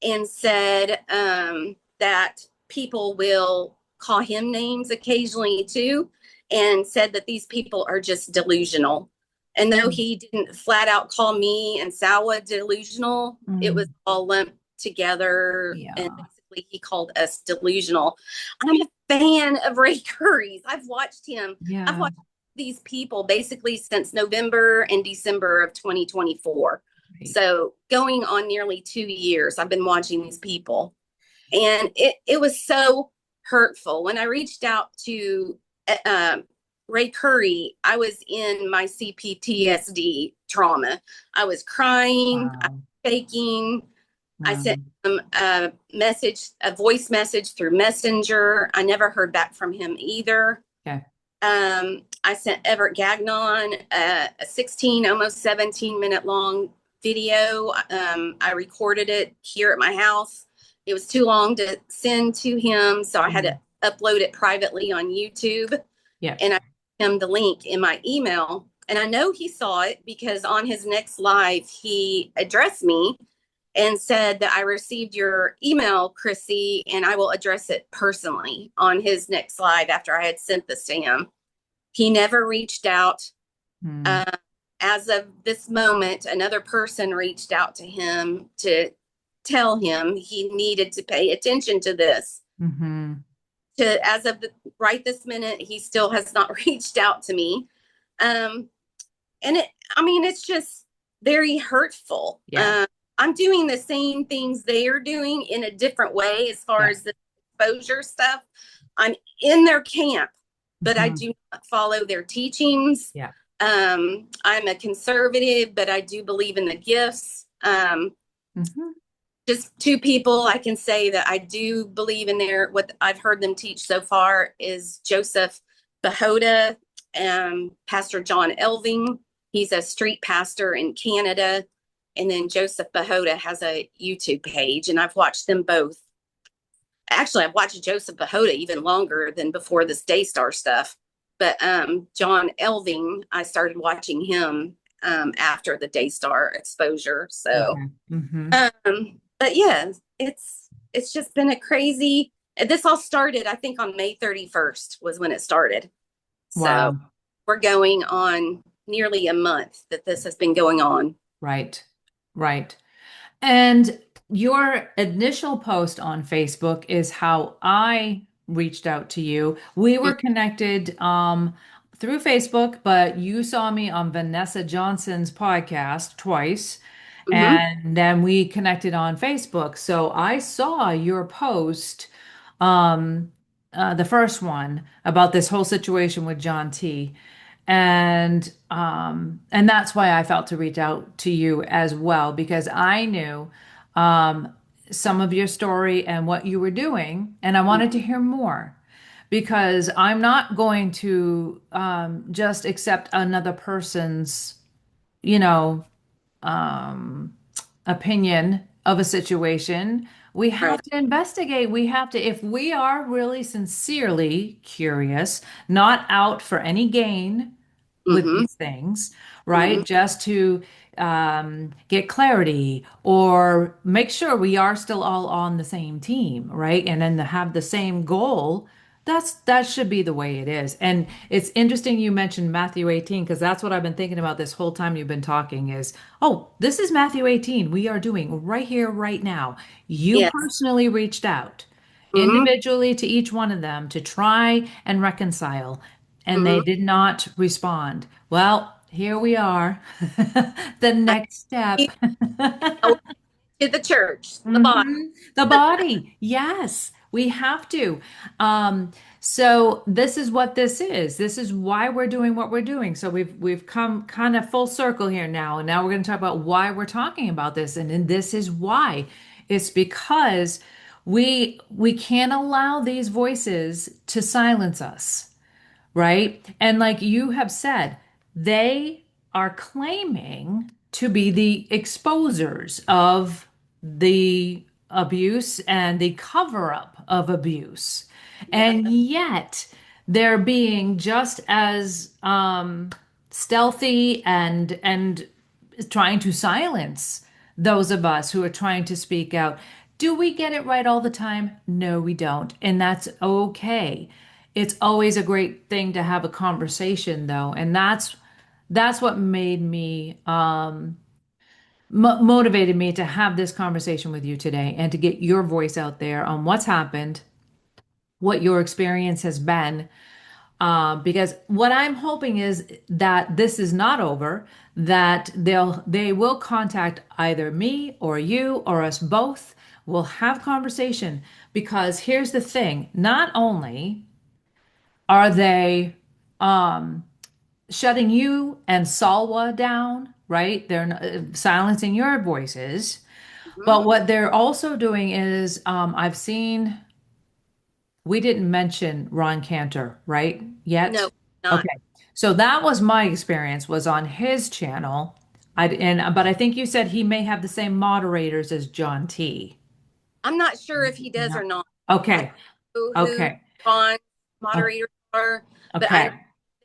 and said that people will call him names occasionally too, and said that these people are just delusional. And though he didn't flat out call me and Sawa delusional, it was all lumped together. And basically he called us delusional. I'm a fan of Ray Curry's. I've watched him. I've watched these people basically since November and December of 2024. So going on nearly 2 years, I've been watching these people. And it was so hurtful. When I reached out to Ray Curry, I was in my CPTSD trauma. I was crying, I was shaking. I sent him a voice message through Messenger. I never heard back from him either. Okay. I sent Everette Gagnon a 16, almost 17-minute long video. I recorded it here at my house. It was too long to send to him, so I had to upload it privately on YouTube. Yeah. And I sent him the link in my email. And I know he saw it because on his next live, he addressed me and said that I received your email, Chrissy, and I will address it personally on his next live after I had sent this to him. He never reached out. As of this moment, another person reached out to him to tell him he needed to pay attention to this. As of right this minute, he still has not reached out to me. And it's just very hurtful. Yeah. I'm doing the same things they're doing in a different way as far as the exposure stuff. I'm in their camp, but I do not follow their teachings. Yeah. I'm a conservative, but I do believe in the gifts. just two people I can say that I do believe in there. What I've heard them teach so far is Joseph Bahoda and Pastor John Elving. He's a street pastor in Canada. And then Joseph Bahoda has a YouTube page, and I've watched them both. Actually, I've watched Joseph Bahoda even longer than before this Daystar stuff. But John Elving, I started watching him after the Daystar exposure. So, Okay. Hmm. but yeah, it's just been a crazy. This all started, I think, on May 31st was when it started. So Wow. we're going on nearly a month that this has been going on. Right. Right. And your initial post on Facebook is how I reached out to you. We were connected through Facebook, but you saw me on Vanessa Johnson's podcast twice, Mm-hmm. and then we connected on Facebook. So I saw your post, um, the first one about this whole situation with JohnT. And that's why I felt to reach out to you as well, because I knew um, some of your story and what you were doing, and I wanted to hear more because I'm not going to just accept another person's, you know, um, opinion of a situation. We have Right. to investigate. We have to, if we are really sincerely curious, not out for any gain with Mm-hmm. these things, Mm-hmm. right? Just to get clarity or make sure we are still all on the same team, right? And then to have the same goal. That should be the way it is. And it's interesting you mentioned Matthew 18 because that's what I've been thinking about this whole time you've been talking is, oh, this is Matthew 18 we are doing right here, right now. You Yes. personally reached out Mm-hmm. individually to each one of them to try and reconcile, and Mm-hmm. they did not respond. Well, here we are. The next step. To the church, the body. Mhm. The body. Yes, we have to. Um, so this is what this is. This is why we're doing what we're doing. So we've come kind of full circle here now, and now we're going to talk about why we're talking about this. And then this is why. It's because we can't allow these voices to silence us, right? And like you have said, they are claiming to be the exposers of the abuse and the cover up of abuse. Yes. And yet they're being just as stealthy and trying to silence those of us who are trying to speak out. Do we get it right all the time? No, we don't. And that's okay. It's always a great thing to have a conversation though, and that's what made me motivated me to have this conversation with you today and to get your voice out there on what's happened, what your experience has been, because what I'm hoping is that this is not over, that they will contact either me or you or us both. We'll have conversation because here's the thing: not only are they shutting you and Salwa down, right? They're silencing your voices, Mm-hmm. but what they're also doing is, I've seen we didn't mention Ron Cantor, right? Yet. No, not. Okay. So that was my experience was on his channel. But I think you said he may have the same moderators as JohnT. I'm not sure if he does No. or not. I Okay. don't know who Okay. Ron o- moderators are, but I know Okay.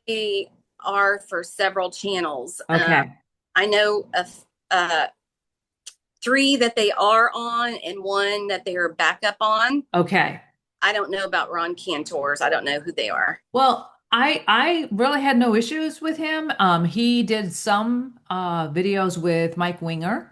they are for several channels. Okay. I know of three that they are on and one that they are backup on. Okay. I don't know about Ron Cantor's. I don't know who they are. Well, I really had no issues with him. He did some videos with Mike Winger.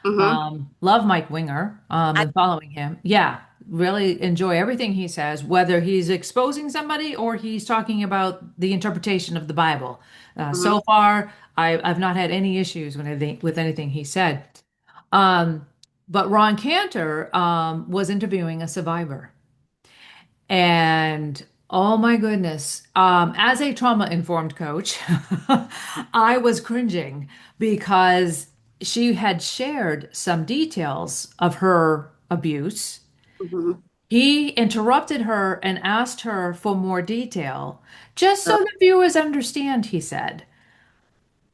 Mm-hmm. Love Mike Winger. I, And following him. Yeah, really enjoy everything he says, whether he's exposing somebody or he's talking about the interpretation of the Bible. mm-hmm. So far, I've not had any issues with anything he said. Um, but Ron Cantor was interviewing a survivor. And oh my goodness, as a trauma informed coach, I was cringing because she had shared some details of her abuse. Mhm. He interrupted her and asked her for more detail, just so Oh, the viewers understand, he said.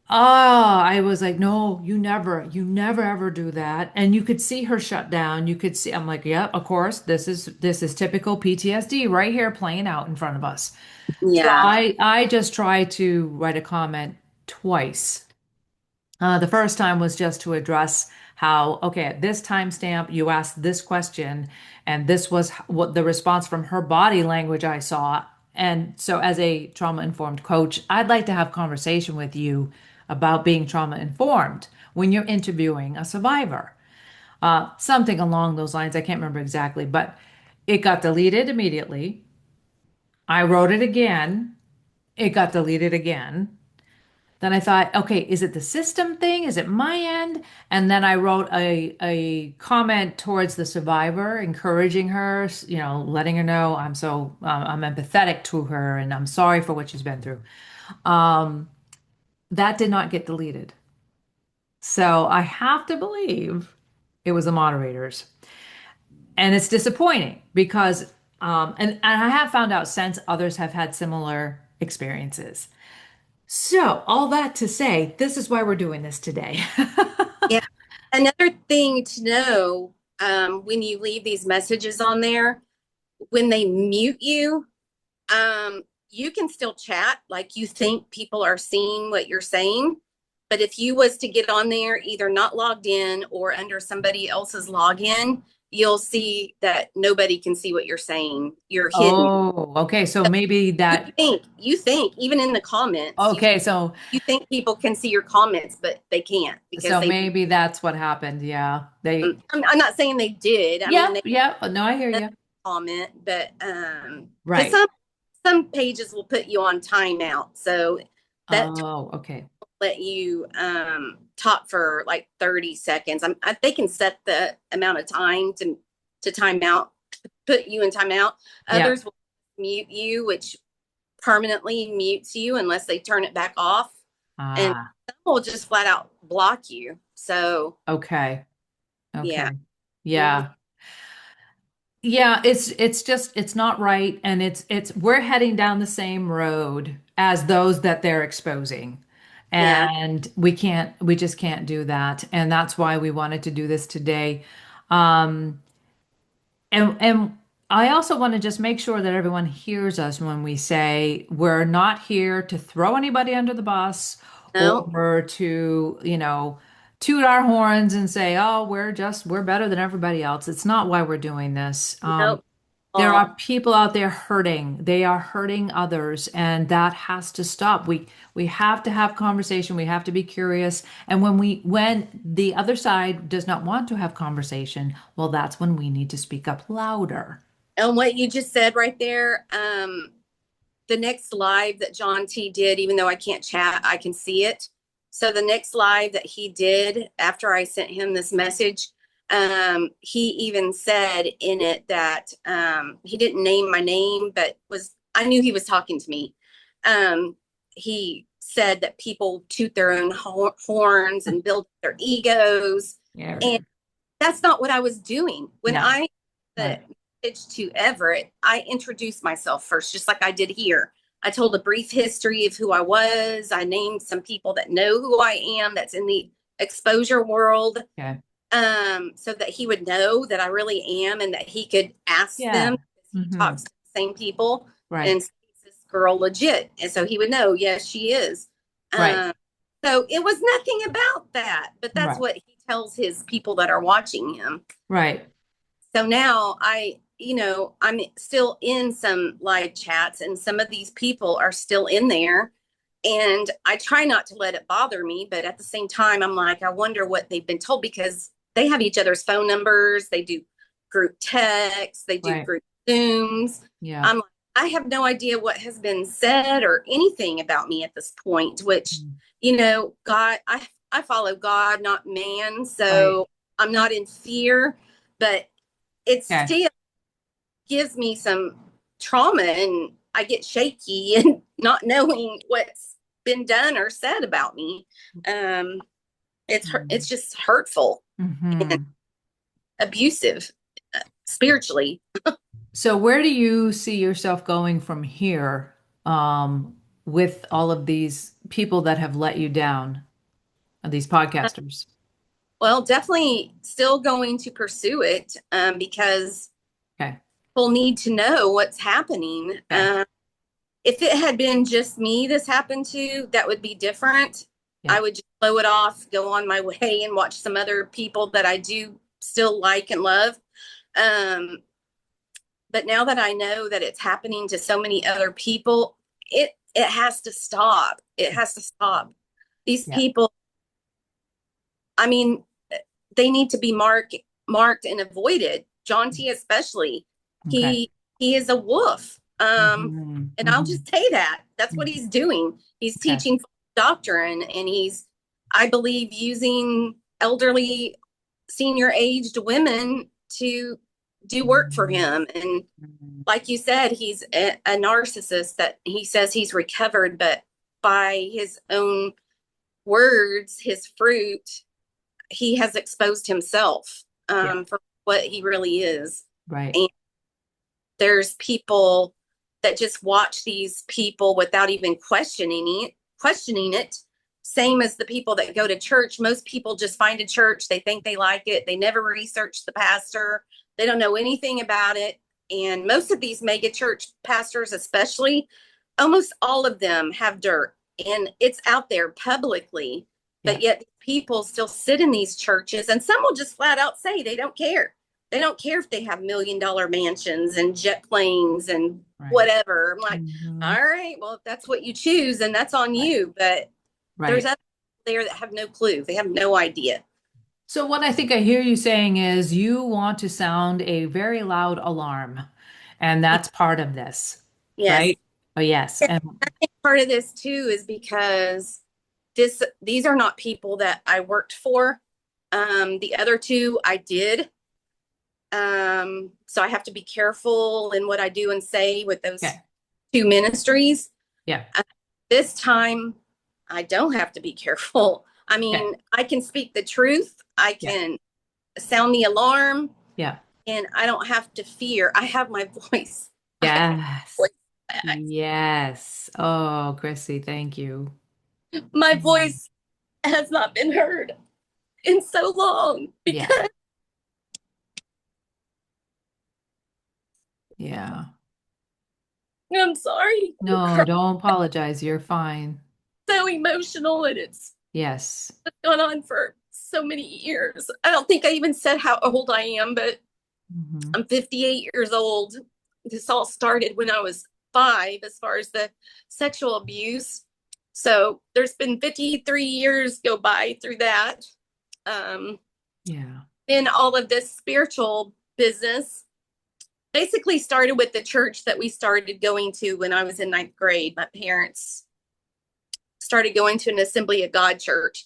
Ah, I was like, no, you never ever do that. And you could see her shut down. You could see, I'm like, yeah, of course, this is typical PTSD right here playing out in front of us. So yeah. I just tried to write a comment twice. The first time was just to address how, okay, at this timestamp, you asked this question, and this was what the response from her body language I saw. And so, as a trauma informed coach, I'd like to have conversation with you about being trauma informed when you're interviewing a survivor. Something along those lines. I can't remember exactly, but it got deleted immediately. I wrote it again. It got deleted again. Then I thought, okay, is it the system thing? Is it my end? And then I wrote a comment towards the survivor, encouraging her, letting her know I'm empathetic to her and I'm sorry for what she's been through. Um, that did not get deleted. So I have to believe it was the moderators. And it's disappointing because, and I have found out since others have had similar experiences. So, all that to say, this is why we're doing this today. Yeah. Another thing to know, when you leave these messages on there, when they mute you, you can still chat like you think people are seeing what you're saying. But if you was to get on there, either not logged in or under somebody else's login, you'll see that nobody can see what you're saying. You're hidden. Oh, okay. So maybe that, You think, even in the comments, okay. So, you think people can see your comments, but they can't because so they, maybe that's what happened. Yeah. I'm not saying they did. I mean, Yep, they yep. No, I hear you. comment, but because Right. some pages will put you on timeout, so that Oh, okay. let you talk for like 30 seconds. They can set the amount of time to time out, put you in timeout. Yeah. Others will mute you, which permanently mutes you unless they turn it back off, and Ah, some will just flat out block you. So okay. yeah. Okay. Mhm. Yeah. Yeah, it's just it's not right and it's we're heading down the same road as those that they're exposing. Yeah. And we just can't do that. And that's why we wanted to do this today. Um and I also want to just make sure that everyone hears us when we say we're not here to throw anybody under the bus No, or to, toot our horns and say, oh, we're better than everybody else. It's not why we're doing this. no. There Well, are people out there hurting. They are hurting others, and that has to stop. We have to have conversation. We have to be curious. And when the other side does not want to have conversation, well, that's when we need to speak up louder. and what you just said right there, the next live that JohnT did, even though I can't chat, I can see it. So the next live that he did after I sent him this message, he even said in it that he didn't name my name, but I knew he was talking to me. He said that people toot their own horns and build their egos, and Yeah. that's not what I was doing. When No. I the Right. message to Everette, I introduced myself first, just like I did here. I told a brief history of who I was. I named some people that know who I am, that's in the exposure world, Okay. so that he would know that I really am and that he could ask them, Yeah. because he Hmm. talks to the same people, Right. and is this girl legit? And so he would know, yes, she is. Right. Um, so it was nothing about that, but that's Right. what he tells his people that are watching him. Right. So now I'm still in some live chats, and some of these people are still in there. And I try not to let it bother me, but at the same time, I'm like, I wonder what they've been told, because they have each other's phone numbers, they do group texts, they do Right. group Zooms. Yeah. I'm like, I have no idea what has been said or anything about me at this point, which, Mm. God, I follow God, not man. Right. So I'm not in fear, but it Okay. still gives me some trauma, and I get shaky and not knowing what's been done or said about me. Um, It's just hurtful and Mm-hmm. abusive spiritually. So where do you see yourself going from here, with all of these people that have let you down, these podcasters? Well, definitely still going to pursue it because Okay. people need to know what's happening. Okay. If it had been just me this happened to, that would be different. Yeah. I would just blow it off, go on my way, and watch some other people that I do still like and love. Um, but now that I know that it's happening to so many other people, it has to stop. It has to stop. These Yeah. people, I mean, they need to be marked and avoided. JohnT especially. Okay. He is a wolf. Mm-hmm. And I'll Mm-hmm. just say that. That's what he's doing. He's Okay. teaching doctrine and he's, I believe, using elderly, senior aged women to do work for Mm-hmm. him. And like you said, he's a narcissist that he says he's recovered, but by his own words, his fruit, he has exposed himself Yeah. for what he really is. Right. And there's people that just watch these people without even questioning it. Same as the people that go to church. Most people just find a church, they think they like it, they never research the pastor, they don't know anything about it. And most of these mega church pastors, especially, almost all of them have dirt and it's out there publicly. Yeah. But yet people still sit in these churches and some will just flat out say they don't care. They don't care if they have $1 million mansions and jet planes and Right. whatever. I'm like, Mm-hmm. all right, well, if that's what you choose, then that's on Right. you. But there's Right. others there that have no clue. They have no idea. So what I think I hear you saying is you want to sound a very loud alarm, and that's part of this, Yes. right? Oh, yes. And Part of this too is because these are not people that I worked for. The other two I did. So I have to be careful in what I do and say with those okay. two ministries. Yeah. Uh, this time, I don't have to be careful. I Okay. mean, I can speak the truth. I Yeah. can sound the alarm, Yeah. and I don't have to fear. I have my voice. I have my Yes. voice back. Yes. Oh, Chrissy, thank you. My Mm. voice has not been heard in so long Yeah. because Yeah. I'm sorry. I'm No, crying, don't apologize. You're fine. so emotional, and it's Yes. gone on for so many years. I don't think I even said how old I am, but Hmm. I'm 58 years old. This all started when I was 5, as far as the sexual abuse. So there's been 53 years go by through that. Um, Yeah. then all of this spiritual business basically started with the church that we started going to when I was in ninth grade. My parents started going to an Assembly of God church.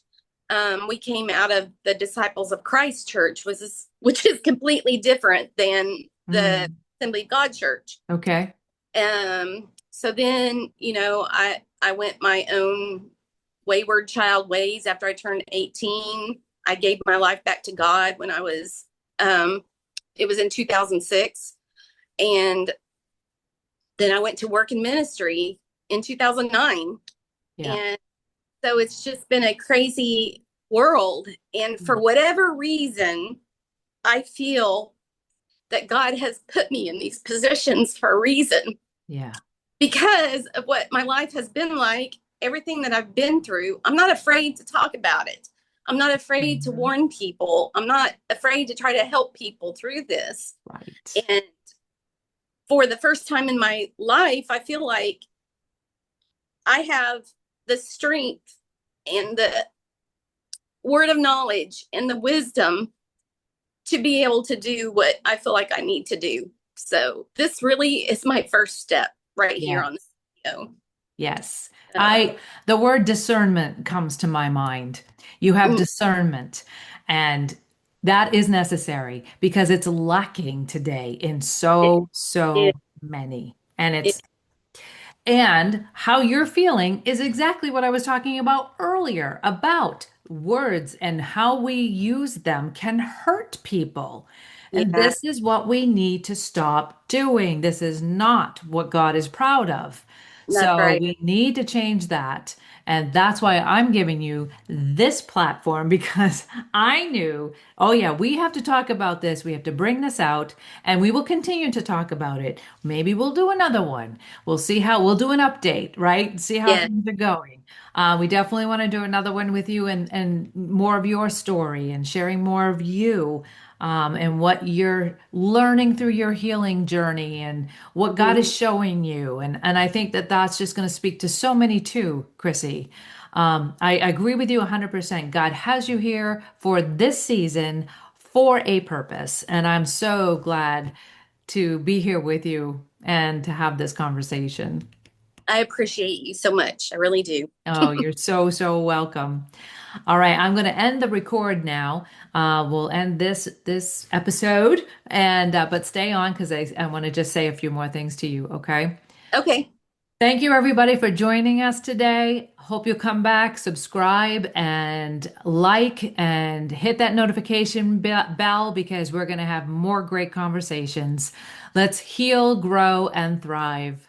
We came out of the Disciples of Christ church, which is completely different than the Mm. Assembly of God church. Okay. So then, I went my own wayward child ways after I turned 18. I gave my life back to God when it was in 2006. And then I went to work in ministry in 2009. Yeah. And so it's just been a crazy world. And for Yeah. whatever reason, I feel that God has put me in these positions for a reason Yeah. because of what my life has been like, everything that I've been through. I'm not afraid to talk about it. I'm not afraid to Mhm. warn people. I'm not afraid to try to help people through this. Right. And for the first time in my life, I feel like I have the strength and the word of knowledge and the wisdom to be able to do what I feel like I need to do. So this really is my first step right here Yeah. on this video. Yes. So, The word discernment comes to my mind. You have mm, discernment, and that is necessary because it's lacking today in it, so it, many. And it, and how you're feeling is exactly what I was talking about earlier about words and how we use them can hurt people. And Yeah, this is what we need to stop doing. This is not what God is proud of. that's So right. we need to change that. And that's why I'm giving you this platform because I knew, oh, yeah, we have to talk about this. We have to bring this out and we will continue to talk about it. Maybe we'll do another one. We'll do an update, right? See how Yeah, things are going. We definitely want to do another one with you and more of your story and sharing more of you and what you're learning through your healing journey and what God mhm. is showing you. And I think that that's just going to speak to so many too, Chrissy. I agree with you 100%. God has you here for this season for a purpose. And I'm so glad to be here with you and to have this conversation. I appreciate you so much. I really do. Oh, you're so, so welcome. All right, I'm going to end the record now. We'll end this episode, and but stay on because I want to just say a few more things to you. Okay. Okay. Thank you, everybody, for joining us today. Hope you'll come back, subscribe, and like, and hit that notification bell because we're going to have more great conversations. Let's heal, grow, and thrive.